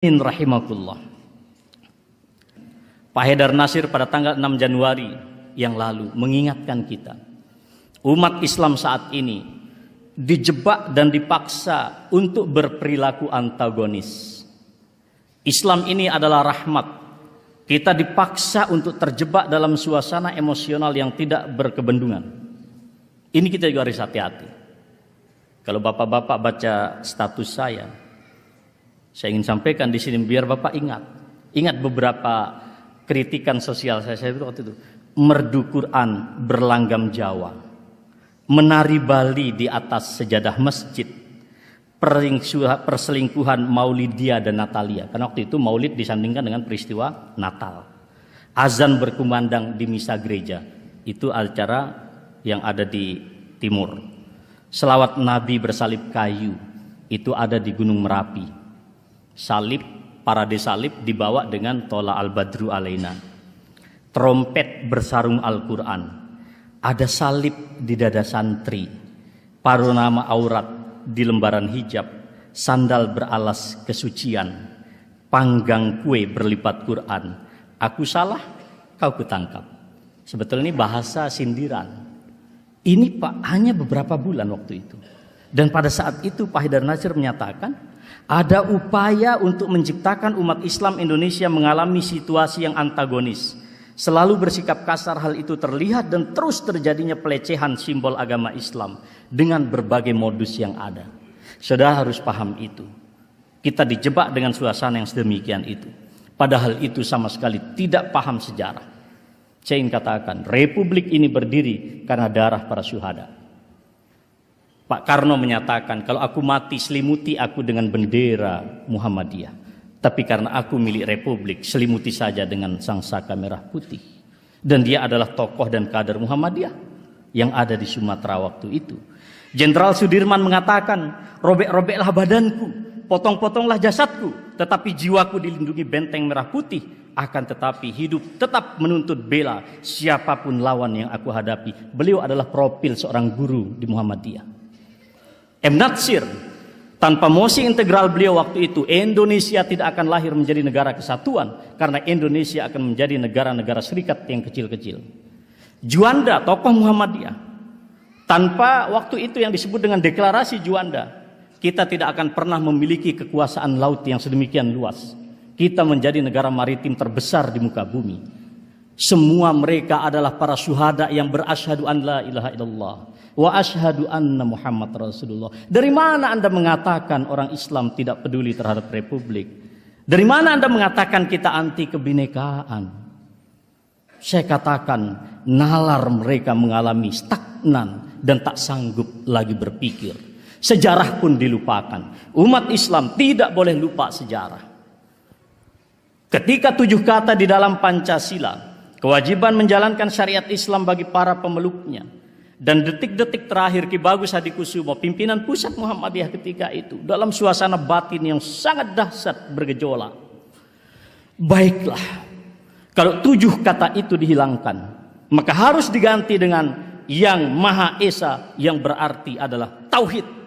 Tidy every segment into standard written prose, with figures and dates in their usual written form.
Rahimakullah. Pak Haidar Nasir pada tanggal 6 Januari yang lalu mengingatkan kita, umat Islam saat ini dijebak dan dipaksa untuk berperilaku antagonis. Islam ini adalah rahmat. Kita dipaksa untuk terjebak dalam suasana emosional yang tidak berkebendungan. Ini kita juga harus hati-hati. Kalau bapak-bapak baca status saya ingin sampaikan di sini biar Bapak ingat beberapa kritikan sosial saya itu waktu itu. Merdu Quran berlanggam Jawa, menari Bali di atas sejadah masjid, perselingkuhan Maulidia dan Natalia. Karena waktu itu Maulid disandingkan dengan peristiwa Natal. Azan berkumandang di misa gereja. Itu acara yang ada di timur. Selawat Nabi bersalib kayu. Itu ada di Gunung Merapi. Salib, parade salib dibawa dengan tola al-badru alaina. Trompet bersarung Al-Quran. Ada salib di dada santri. Panorama aurat di lembaran hijab. Sandal beralas kesucian. Panggang kue berlipat Quran. Aku salah, kau kutangkap. Sebetulnya ini bahasa sindiran. Ini Pak hanya beberapa bulan waktu itu. Dan pada saat itu Pak Haidar Nasir menyatakan ada upaya untuk menciptakan umat Islam Indonesia mengalami situasi yang antagonis. Selalu bersikap kasar, hal itu terlihat dan terus terjadinya pelecehan simbol agama Islam dengan berbagai modus yang ada. Saudara harus paham itu. Kita dijebak dengan suasana yang sedemikian itu. Padahal itu sama sekali tidak paham sejarah. Saya ingin katakan, republik ini berdiri karena darah para syuhada. Pak Karno menyatakan, kalau aku mati selimuti aku dengan bendera Muhammadiyah. Tapi karena aku milik republik, selimuti saja dengan sangsaka merah putih. Dan dia adalah tokoh dan kader Muhammadiyah yang ada di Sumatera waktu itu. Jenderal Sudirman mengatakan, robek-robeklah badanku, potong-potonglah jasadku, tetapi jiwaku dilindungi benteng merah putih. Akan tetapi hidup tetap menuntut bela siapapun lawan yang aku hadapi. Beliau adalah profil seorang guru di Muhammadiyah. M. Natsir, tanpa mosi integral beliau waktu itu, Indonesia tidak akan lahir menjadi negara kesatuan, karena Indonesia akan menjadi negara-negara serikat yang kecil-kecil. Juanda, tokoh Muhammadiyah, tanpa waktu itu yang disebut dengan deklarasi Juanda, kita tidak akan pernah memiliki kekuasaan laut yang sedemikian luas. Kita menjadi negara maritim terbesar di muka bumi. Semua mereka adalah para syuhada yang berasyhadu an la ilaha illallah wa asyhadu anna Muhammad Rasulullah. Dari mana Anda mengatakan orang Islam tidak peduli terhadap republik? Dari mana Anda mengatakan kita anti kebinekaan? Saya katakan nalar mereka mengalami stagnan dan tak sanggup lagi berpikir. Sejarah pun dilupakan. Umat Islam tidak boleh lupa sejarah. Ketika 7 kata di dalam Pancasila, kewajiban menjalankan syariat Islam bagi para pemeluknya, dan detik-detik terakhir Ki Bagus Hadikusumo, pimpinan pusat Muhammadiyah ketika itu, dalam suasana batin yang sangat dahsyat bergejolak. Baiklah, kalau 7 kata itu dihilangkan, maka harus diganti dengan yang Maha Esa, yang berarti adalah Tauhid.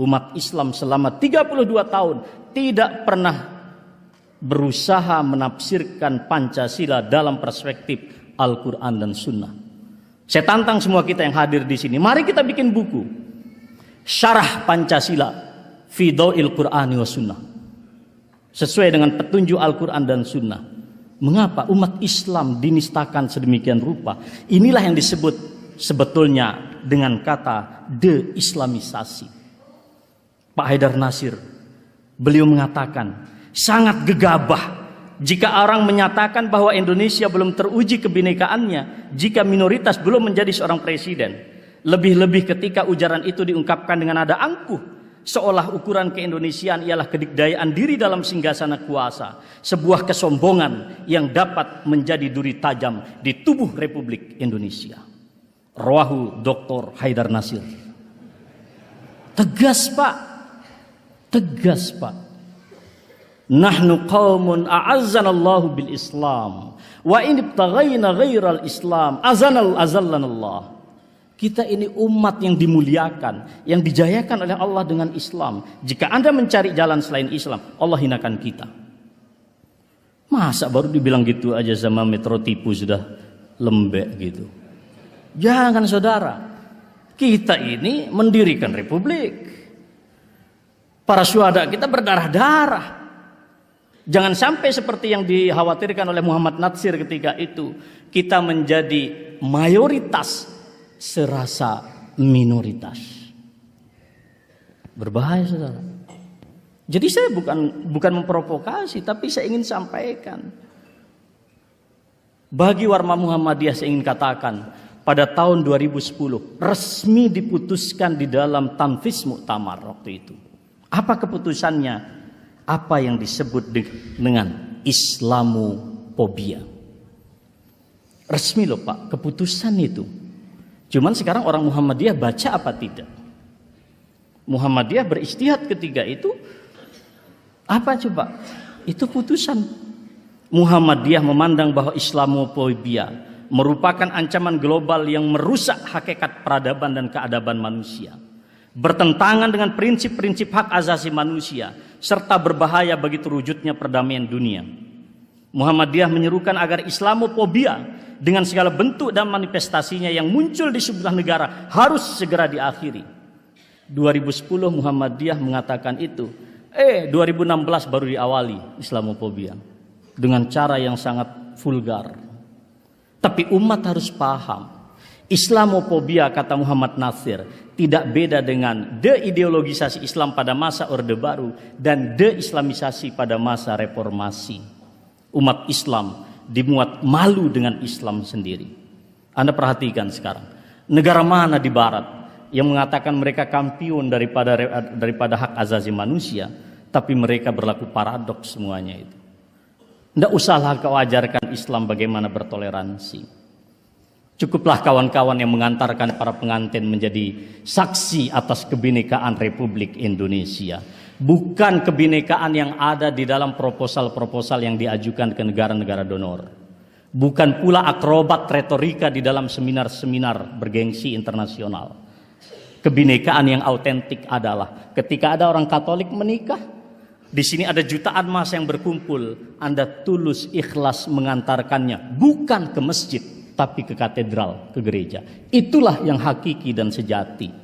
Umat Islam selama 32 tahun tidak pernah berusaha menafsirkan Pancasila dalam perspektif Al-Quran dan Sunnah. Saya tantang semua kita yang hadir di sini. Mari kita bikin buku Syarah Pancasila fi Dhawil Qur'ani wa Sunnah, sesuai dengan petunjuk Al-Quran dan Sunnah. Mengapa umat Islam dinistakan sedemikian rupa? Inilah yang disebut sebetulnya dengan kata de-islamisasi. Pak Haidar Nasir, beliau mengatakan sangat gegabah jika orang menyatakan bahwa Indonesia belum teruji kebinekaannya jika minoritas belum menjadi seorang presiden. Lebih-lebih ketika ujaran itu diungkapkan dengan nada angkuh, seolah ukuran keindonesiaan ialah kedikdayaan diri dalam singgasana kuasa, sebuah kesombongan yang dapat menjadi duri tajam di tubuh Republik Indonesia. Rawahu Dr. Haidar Nasir. Tegas Pak, tegas Pak. Nahnu qaumun a'azzanallahu bil Islam wa in ibtaghayna ghairal Islam azallanallah. Kita ini umat yang dimuliakan, yang dijayakan oleh Allah dengan Islam. Jika Anda mencari jalan selain Islam, Allah hinakan kita. Masa baru dibilang gitu aja sama Metro Tipu sudah lembek gitu. Jangan saudara. Kita ini mendirikan republik. Para syuhada kita berdarah-darah. Jangan sampai seperti yang dikhawatirkan oleh Muhammad Natsir ketika itu. Kita menjadi mayoritas serasa minoritas. Berbahaya saudara. Jadi saya bukan memprovokasi, tapi saya ingin sampaikan. Bagi Warma Muhammadiyah saya ingin katakan, pada tahun 2010 resmi diputuskan di dalam Tanfiz Muktamar waktu itu. Apa keputusannya? Apa yang disebut dengan Islamophobia. Resmi loh Pak, keputusan itu. Cuman sekarang orang Muhammadiyah baca apa tidak? Muhammadiyah beristihad ketika itu. Apa coba? Itu putusan. Muhammadiyah memandang bahwa Islamophobia merupakan ancaman global yang merusak hakikat peradaban dan keadaban manusia. Bertentangan dengan prinsip-prinsip hak asasi manusia. Serta berbahaya bagi terwujudnya perdamaian dunia. Muhammadiyah menyerukan agar Islamophobia dengan segala bentuk dan manifestasinya yang muncul di sebuah negara harus segera diakhiri. 2010 Muhammadiyah mengatakan itu. 2016 baru diawali Islamophobia dengan cara yang sangat vulgar. Tapi umat harus paham. Islamophobia, kata Muhammad Natsir, tidak beda dengan deideologisasi Islam pada masa Orde Baru dan deislamisasi pada masa reformasi. Umat Islam dimuat malu dengan Islam sendiri. Anda perhatikan sekarang, negara mana di barat yang mengatakan mereka kampiun daripada hak asasi manusia, tapi mereka berlaku paradoks semuanya itu. Tidak usahlah kau ajarkan Islam bagaimana bertoleransi. Cukuplah kawan-kawan yang mengantarkan para pengantin menjadi saksi atas kebinekaan Republik Indonesia. Bukan kebinekaan yang ada di dalam proposal-proposal yang diajukan ke negara-negara donor. Bukan pula akrobat retorika di dalam seminar-seminar bergengsi internasional. Kebinekaan yang autentik adalah ketika ada orang Katolik menikah, di sini ada jutaan massa yang berkumpul, Anda tulus ikhlas mengantarkannya bukan ke masjid, tapi ke katedral, ke gereja. Itulah yang hakiki dan sejati.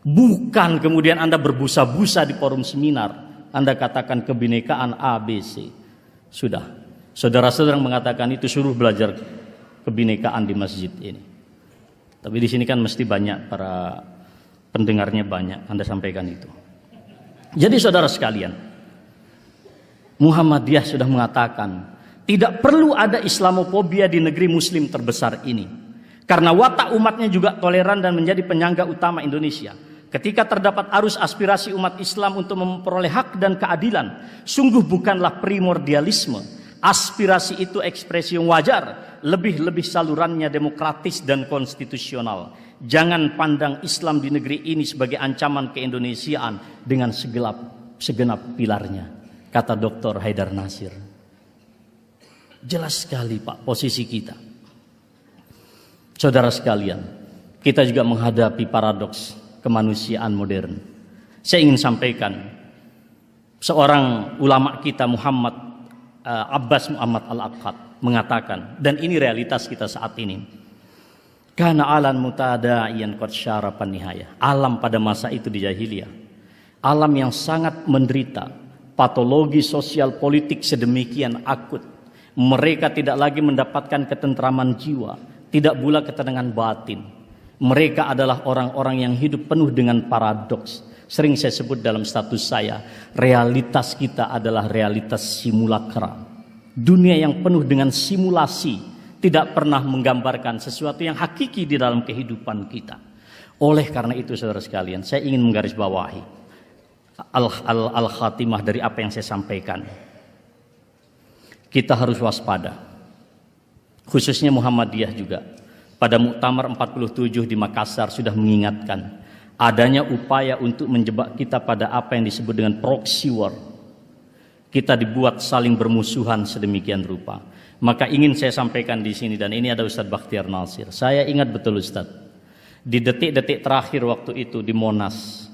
Bukan kemudian Anda berbusa-busa di forum seminar, Anda katakan kebinekaan A, B, C. Sudah, saudara-saudara yang mengatakan itu suruh belajar kebinekaan di masjid ini. Tapi di sini kan mesti banyak para pendengarnya banyak, Anda sampaikan itu. Jadi saudara sekalian, Muhammadiyah sudah mengatakan tidak perlu ada Islamophobia di negeri muslim terbesar ini. Karena watak umatnya juga toleran dan menjadi penyangga utama Indonesia. Ketika terdapat arus aspirasi umat Islam untuk memperoleh hak dan keadilan, sungguh bukanlah primordialisme. Aspirasi itu ekspresi yang wajar, lebih-lebih salurannya demokratis dan konstitusional. Jangan pandang Islam di negeri ini sebagai ancaman keindonesiaan dengan segenap pilarnya, kata Dr. Haidar Nasir. Jelas sekali Pak posisi kita. Saudara sekalian, kita juga menghadapi paradoks kemanusiaan modern. Saya ingin sampaikan, seorang ulama kita Muhammad Abbas Muhammad Al-Aqad mengatakan, dan ini realitas kita saat ini. Kana alam mutada'iyan qad syarapan nihayah. Alam pada masa itu di jahiliyah, alam yang sangat menderita, patologi sosial politik sedemikian akut. Mereka tidak lagi mendapatkan ketentraman jiwa, tidak pula ketenangan batin. Mereka adalah orang-orang yang hidup penuh dengan paradoks. Sering saya sebut dalam status saya, realitas kita adalah realitas simulakra. Dunia yang penuh dengan simulasi, tidak pernah menggambarkan sesuatu yang hakiki di dalam kehidupan kita. Oleh karena itu saudara sekalian, saya ingin menggarisbawahi al-khatimah dari apa yang saya sampaikan. Kita harus waspada. Khususnya Muhammadiyah juga. Pada Muktamar 47 di Makassar sudah mengingatkan adanya upaya untuk menjebak kita pada apa yang disebut dengan proxy war. Kita dibuat saling bermusuhan sedemikian rupa. Maka ingin saya sampaikan di sini, dan ini ada Ustadz Bakhtiar Nasir. Saya ingat betul Ustadz, Di detik-detik terakhir waktu itu di Monas,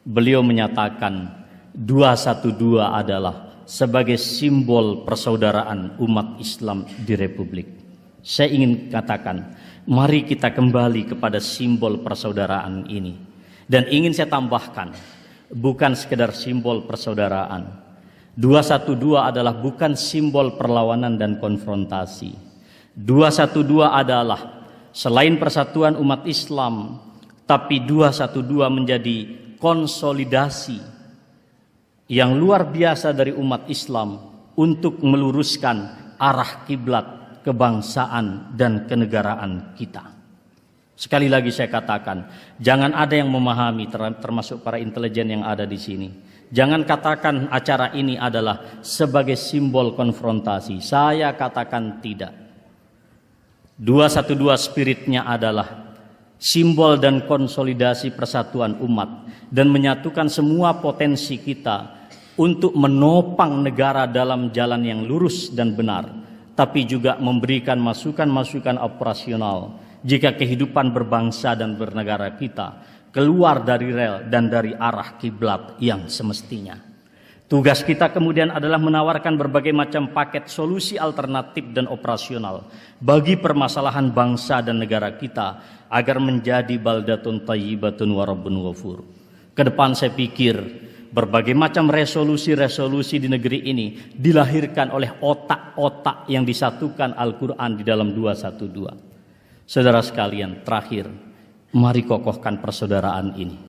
beliau menyatakan 212 adalah sebagai simbol persaudaraan umat Islam di Republik. Saya ingin katakan, mari kita kembali kepada simbol persaudaraan ini. Dan ingin saya tambahkan, bukan sekedar simbol persaudaraan. 212 adalah bukan simbol perlawanan dan konfrontasi. 212 adalah selain persatuan umat Islam, tapi 212 menjadi konsolidasi yang luar biasa dari umat Islam untuk meluruskan arah kiblat kebangsaan dan kenegaraan kita. Sekali lagi saya katakan, jangan ada yang memahami, termasuk para intelijen yang ada di sini, jangan katakan acara ini adalah sebagai simbol konfrontasi. Saya katakan tidak. 212 spiritnya adalah simbol dan konsolidasi persatuan umat dan menyatukan semua potensi kita untuk menopang negara dalam jalan yang lurus dan benar, tapi juga memberikan masukan-masukan operasional jika kehidupan berbangsa dan bernegara kita keluar dari rel dan dari arah kiblat yang semestinya. Tugas kita kemudian adalah menawarkan berbagai macam paket solusi alternatif dan operasional bagi permasalahan bangsa dan negara kita agar menjadi baldatun thayyibatun wa rabbun ghafur. Kedepan saya pikir berbagai macam resolusi-resolusi di negeri ini dilahirkan oleh otak-otak yang disatukan Al-Quran di dalam 212. Saudara sekalian, terakhir, mari kokohkan persaudaraan ini.